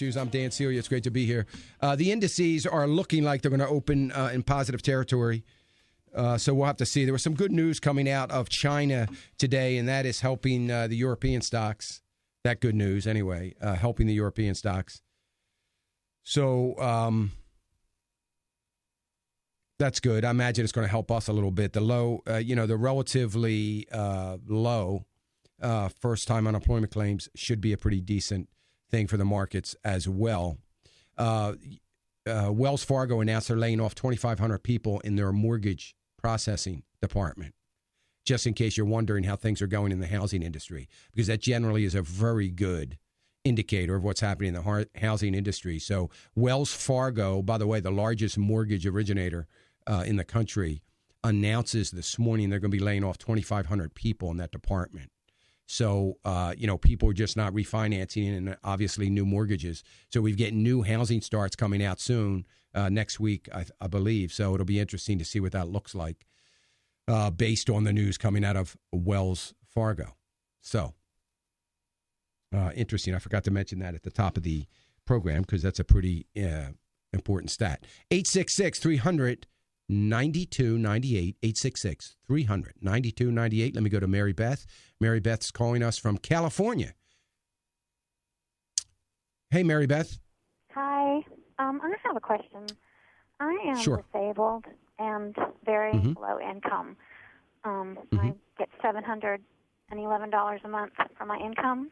I'm Dan Celia. It's great to be here. The indices are looking like they're going to open in positive territory. So we'll have to see. There was some good news coming out of China today, and that is helping the European stocks. That good news, anyway, helping the European stocks. So that's good. I imagine it's going to help us a little bit. The low, the relatively low first-time unemployment claims should be a pretty decent thing for the markets as well. Wells Fargo announced they're laying off 2,500 people in their mortgage processing department, just in case you're wondering how things are going in the housing industry, because that generally is a very good indicator of what's happening in the housing industry. So Wells Fargo, by the way, the largest mortgage originator in the country, announces this morning they're going to be laying off 2,500 people in that department. So, people are just not refinancing and obviously new mortgages. So we've got new housing starts coming out soon, next week, I believe. So it'll be interesting to see what that looks like based on the news coming out of Wells Fargo. So interesting. I forgot to mention that at the top of the program because that's a pretty important stat. 866-300-9298, 866-300-9298. Let me go to Mary Beth. Mary Beth's calling us from California. Hey, Mary Beth. Hi. I have a question. I am disabled and very low income. I get $711 a month for my income.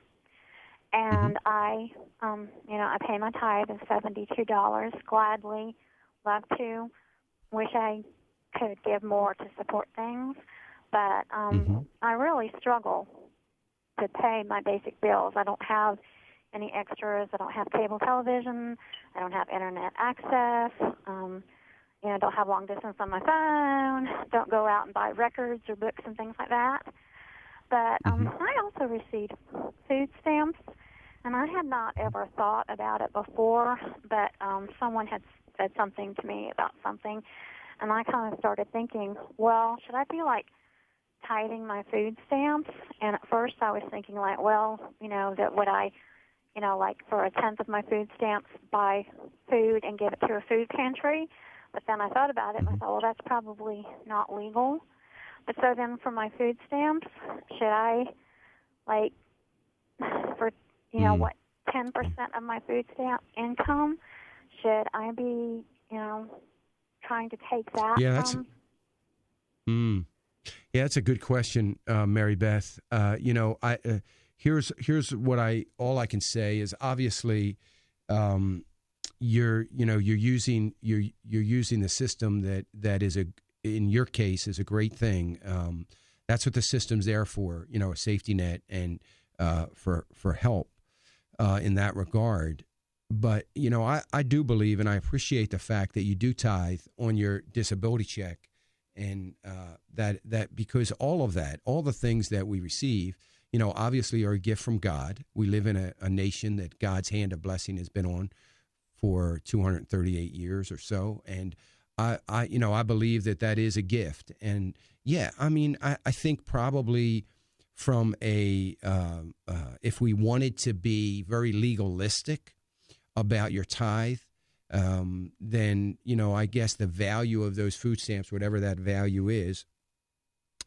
And I pay my tithe of $72, gladly love to. Wish I could give more to support things, but I really struggle to pay my basic bills. I don't have any extras. I don't have cable television. I don't have internet access. Don't have long distance on my phone. Don't go out and buy records or books and things like that. But I also received food stamps, and I had not ever thought about it before, but someone had said something to me about something, and I kind of started thinking, well, should I be like tithing my food stamps? And at first I was thinking like, well, that would I, like for a tenth of my food stamps buy food and give it to a food pantry? But then I thought about it and I thought, well, that's probably not legal. But so then for my food stamps, should I like for, 10% of my food stamp income, should I be, trying to take that from? Yeah, that's a good question, Mary Beth. Here's what all I can say is obviously you're using the system that is in your case is a great thing. That's what the system's there for, a safety net and for help in that regard. But, I do believe and I appreciate the fact that you do tithe on your disability check, and that because all the things that we receive, obviously are a gift from God. We live in a nation that God's hand of blessing has been on for 238 years or so. And I believe that is a gift. And I think probably from if we wanted to be very legalistic about your tithe, then, I guess the value of those food stamps, whatever that value is,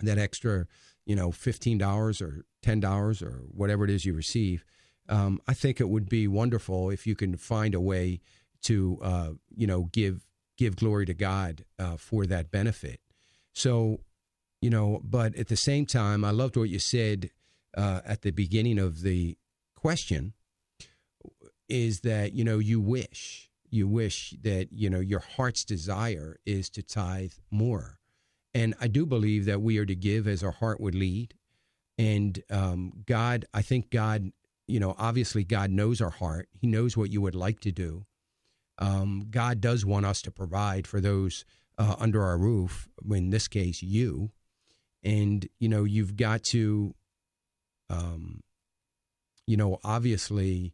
that extra, $15 or $10 or whatever it is you receive, I think it would be wonderful if you can find a way to, give glory to God for that benefit. So, but at the same time, I loved what you said at the beginning of the question, is that, you wish that, your heart's desire is to tithe more. And I do believe that we are to give as our heart would lead. And I think God, obviously God knows our heart. He knows what you would like to do. God does want us to provide for those under our roof, in this case, you. And, you've got to, obviously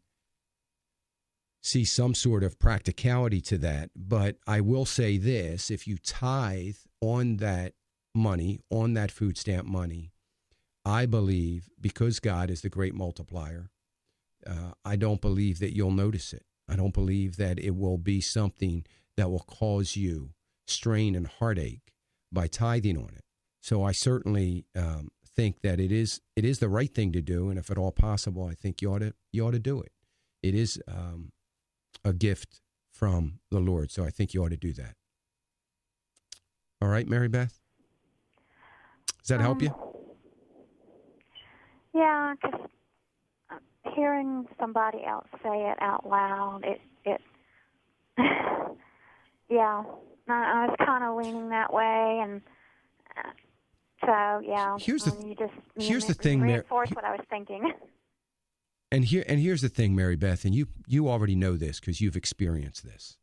see some sort of practicality to that. But I will say this, if you tithe on that money, on that food stamp money, I believe, because God is the great multiplier, I don't believe that you'll notice it. I don't believe that it will be something that will cause you strain and heartache by tithing on it. So I certainly think that it is the right thing to do, and if at all possible, I think you ought to do it. It is a gift from the Lord, so I think you ought to do that. All right, Mary Beth? Does that help you? Yeah, because hearing somebody else say it out loud, it yeah, I was kind of leaning that way, and so yeah. Here's the thing, reinforce what I was thinking. And here's the thing, Mary Beth, and you already know this because you've experienced this.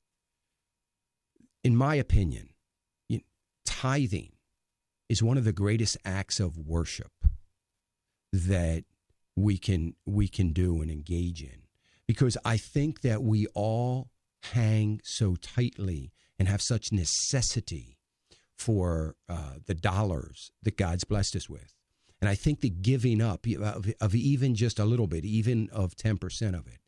In my opinion, tithing is one of the greatest acts of worship that we can do and engage in, because I think that we all hang so tightly and have such necessity for the dollars that God's blessed us with. And I think the giving up of even just a little bit, even of 10% of it,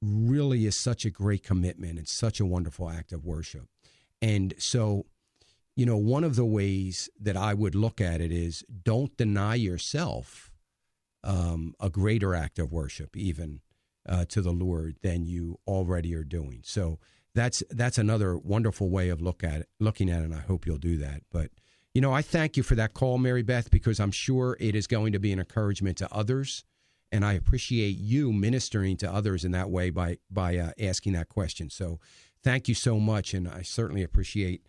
really is such a great commitment and such a wonderful act of worship. And so, one of the ways that I would look at it is don't deny yourself a greater act of worship, even to the Lord, than you already are doing. So that's another wonderful way of looking at it, and I hope you'll do that. But I thank you for that call, Mary Beth, because I'm sure it is going to be an encouragement to others, and I appreciate you ministering to others in that way by asking that question. So thank you so much, and I certainly appreciate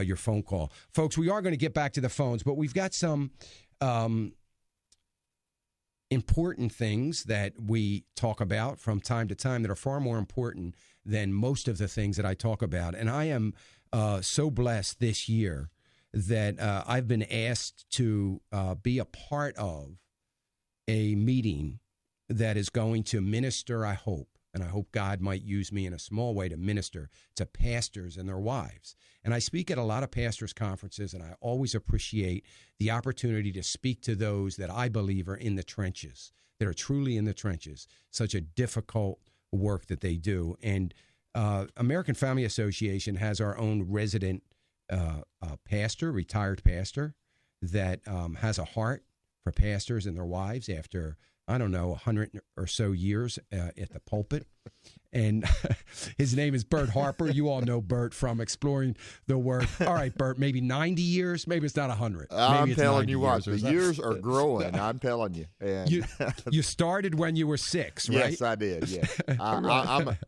your phone call. Folks, we are going to get back to the phones, but we've got some important things that we talk about from time to time that are far more important than most of the things that I talk about. And I am so blessed this year that I've been asked to be a part of a meeting that is going to minister, I hope, and I hope God might use me in a small way to minister to pastors and their wives. And I speak at a lot of pastors' conferences, and I always appreciate the opportunity to speak to those that I believe are in the trenches, that are truly in the trenches, such a difficult work that they do. And American Family Association has our own resident pastor, retired pastor, that has a heart for pastors and their wives after, 100 or so years at the pulpit. And his name is Bert Harper. You all know Bert from Exploring the Word. All right, Bert, maybe 90 years. Maybe it's not 100. I'm telling you what, the years are growing. I'm telling you. And you started when you were 6, right? Yes, I did. Yes.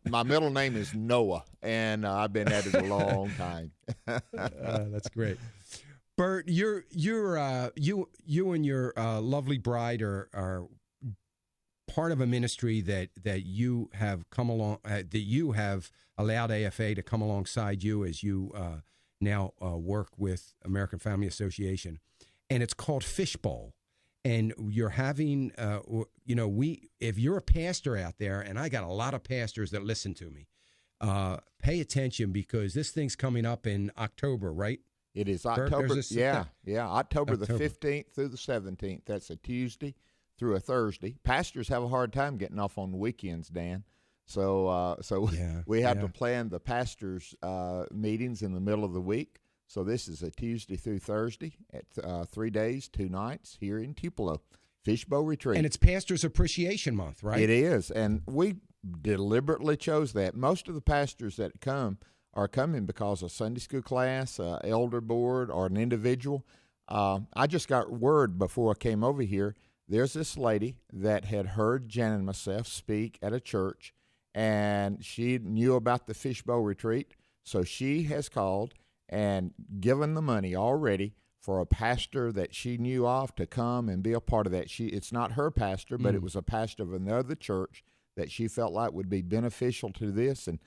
My middle name is Noah, and I've been at it a long time. That's great. Bert, you and your lovely bride are part of a ministry that you have come along, that you have allowed AFA to come alongside you as you now work with American Family Association, and it's called Fishbowl. And you're having, if you're a pastor out there, and I got a lot of pastors that listen to me, pay attention, because this thing's coming up in October, right? It is October. October the 15th through the 17th. That's a Tuesday through a Thursday. Pastors have a hard time getting off on the weekends, Dan. So we have to plan the pastors' meetings in the middle of the week. So this is a Tuesday through Thursday at 3 days, 2 nights here in Tupelo, Fishbowl Retreat. And it's Pastors Appreciation Month, right? It is, and we deliberately chose that. Most of the pastors that come are coming because of Sunday school class, elder board, or an individual. I just got word before I came over here. There's this lady that had heard Jan and myself speak at a church, and she knew about the Fishbowl Retreat, so she has called and given the money already for a pastor that she knew of to come and be a part of that. It's not her pastor, but it was a pastor of another church that she felt like would be beneficial to this, and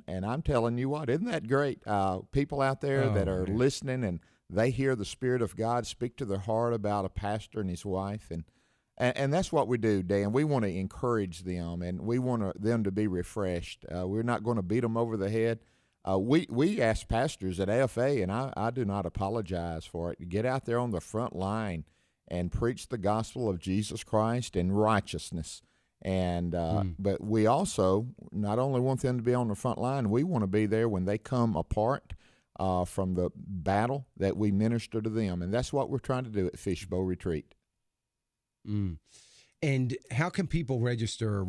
I'm telling you what, isn't that great? People out there that are listening, and they hear the Spirit of God speak to their heart about a pastor and his wife, and that's what we do, Dan. We want to encourage them, and we want them to be refreshed. We're not going to beat them over the head. We ask pastors at AFA, and I do not apologize for it, to get out there on the front line and preach the gospel of Jesus Christ and righteousness. And but we also not only want them to be on the front line, we want to be there when they come apart from the battle, that we minister to them. And that's what we're trying to do at Fishbowl Retreat. And how can people register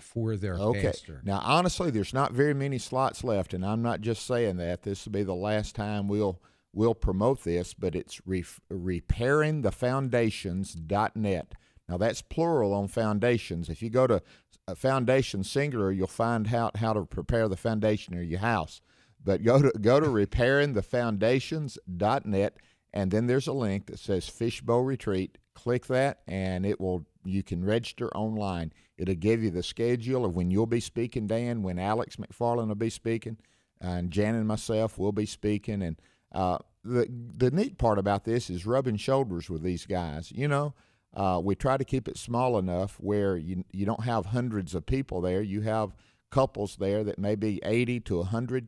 for their pastor? Now, honestly, there's not very many slots left, and I'm not just saying that. This will be the last time we'll promote this, but it's repairingthefoundations.net. Now, that's plural on foundations. If you go to foundation singular, you'll find out how to prepare the foundation of your house. But go to repairingthefoundations.net, and then there's a link that says Fishbowl Retreat. Click that, and you can register online. It'll give you the schedule of when you'll be speaking, Dan, when Alex McFarland will be speaking, and Jan and myself will be speaking. And the neat part about this is rubbing shoulders with these guys. You know, we try to keep it small enough where you don't have hundreds of people there. You have couples there that may be 80 to 100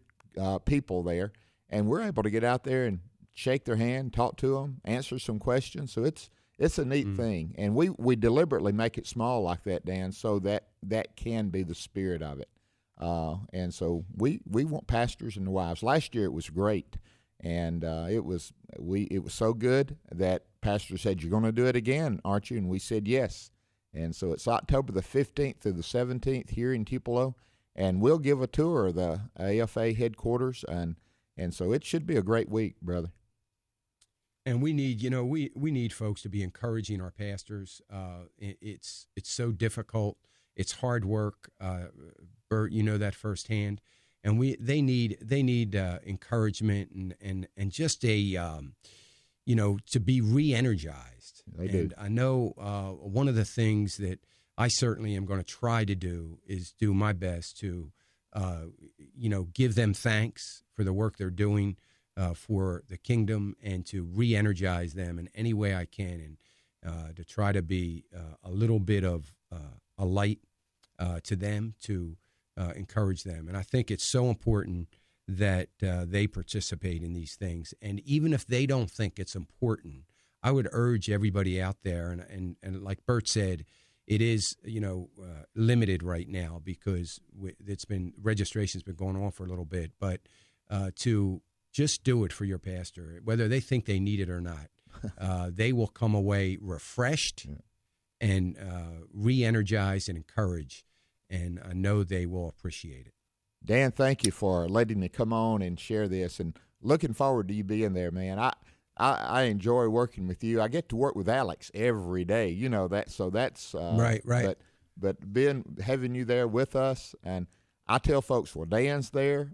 people there, and we're able to get out there and shake their hand, talk to them, answer some questions. So it's a neat thing, and we deliberately make it small like that, Dan, so that can be the spirit of it. And so we want pastors and wives. Last year it was great, and it was so good that pastor said, "You're going to do it again, aren't you?" And we said yes. And so it's October the 15th through the 17th here in Tupelo, and we'll give a tour of the AFA headquarters, and so it should be a great week, brother. And we need, we need folks to be encouraging our pastors. It's so difficult. It's hard work. Bert, you know that firsthand. And they need encouragement and just to be re-energized. They do. And I know one of the things that I certainly am going to try to do is do my best to, give them thanks for the work they're doing for the kingdom, and to re-energize them in any way I can, and to try to be a little bit of a light to them, to encourage them. And I think it's so important that they participate in these things. And even if they don't think it's important, I would urge everybody out there, and like Bert said, it is limited right now because registration's been going on for a little bit, but to just do it for your pastor, whether they think they need it or not. They will come away refreshed and re-energized and encouraged, and I know they will appreciate it. Dan, thank you for letting me come on and share this, and looking forward to you being there, man. I enjoy working with you. I get to work with Alex every day, you know that. So that's right. But having you there with us, and I tell folks, well, Dan's there,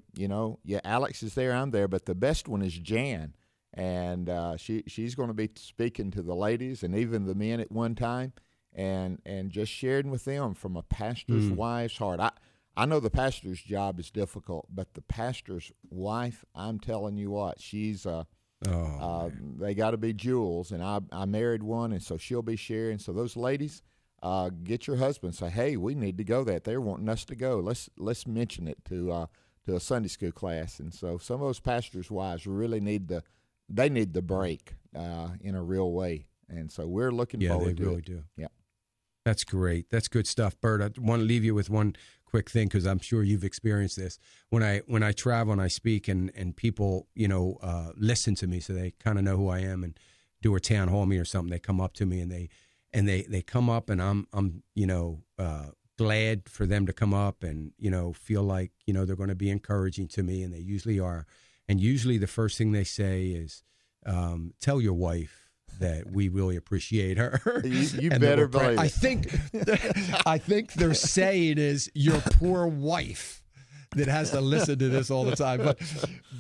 Alex is there, I'm there, but the best one is Jan, and she's going to be speaking to the ladies and even the men at one time, and just sharing with them from a pastor's wife's heart. I know the pastor's job is difficult, but the pastor's wife, I'm telling you what, she's they got to be jewels, and I married one, and so she'll be sharing. So those ladies, get your husband, say, hey, we need to go that. They're wanting us to go. Let's mention it to a Sunday school class. And so some of those pastors' wives really need the break in a real way. And so we're looking forward to it. Yeah, they really do. Yeah. That's great. That's good stuff, Bert. I want to leave you with one quick thing, because I'm sure you've experienced this. When I travel and I speak, and people, listen to me, so they kind of know who I am, and do a town hall meeting or something, they come up to me and they come up, and I'm glad for them to come up and, feel like, they're going to be encouraging to me, and they usually are. And usually the first thing they say is, tell your wife that we really appreciate her. You better believe it. I think they're saying is your poor wife that has to listen to this all the time.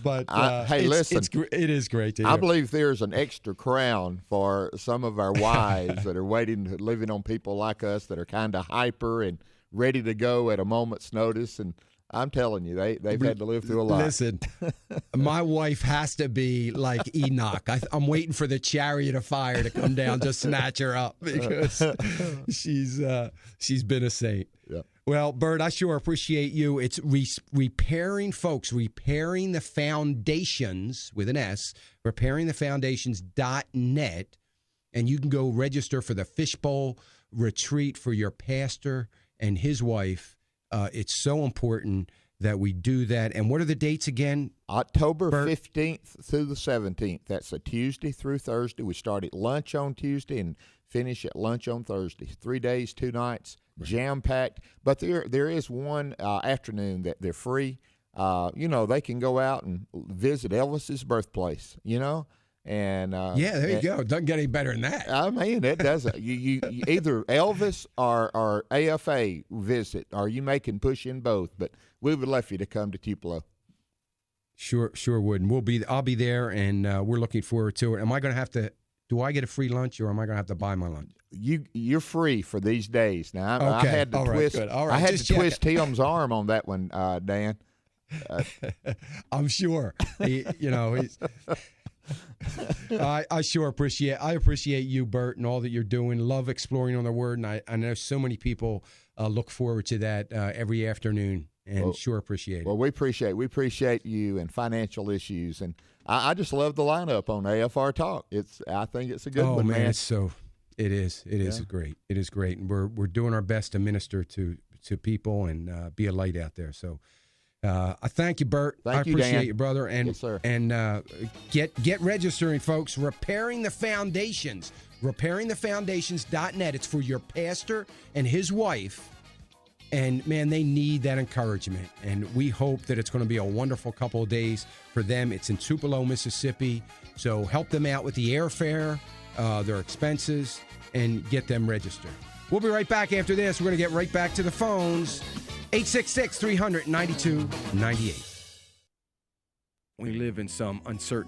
But hey, listen, it is great to hear. I believe there's an extra crown for some of our wives that are living on people like us that are kind of hyper and ready to go at a moment's notice. And I'm telling you, they've had to live through a lot. Listen, my wife has to be like Enoch. I'm waiting for the chariot of fire to come down to snatch her up, because she's been a saint. Yeah. Well, Bert, I sure appreciate you. It's repairing the foundations with an S, repairingthefoundations.net, and you can go register for the Fishbowl retreat for your pastor and his wife. It's so important that we do that. And what are the dates again? October 15th through the 17th. That's a Tuesday through Thursday. We start at lunch on Tuesday and finish at lunch on Thursday. 3 days, 2 nights, jam-packed. But there is one afternoon that they're free. They can go out and visit Elvis's birthplace, And there you go. Doesn't get any better than that. I mean, it doesn't. You either Elvis or AFA visit, or you may can push in both. But we would love for you to come to Tupelo. Sure would. And I'll be there, and we're looking forward to it. Am I going to have to? Do I get a free lunch, or am I going to have to buy my lunch? You're free for these days. Now okay. I had to twist. I had to twist Tim's arm on that one, Dan. I'm sure. He's. I sure appreciate you, Bert, and all that you're doing. Love exploring on the Word, and I know so many people look forward to that every afternoon, and sure appreciate it. Well, we appreciate you and financial issues, and I just love the lineup on AFR Talk. I think it's a good one, man. It is great. It is great, and we're doing our best to minister to people and be a light out there. So. I thank you, Bert. Thank you, appreciate Dan. you, brother. And yes, sir. And get registering, folks. Repairing the Foundations. RepairingTheFoundations.net. It's for your pastor and his wife. And, man, they need that encouragement. And we hope that it's going to be a wonderful couple of days for them. It's in Tupelo, Mississippi. So help them out with the airfare, their expenses, and get them registered. We'll be right back after this. We're going to get right back to the phones. 866-300-9298. We live in some uncertain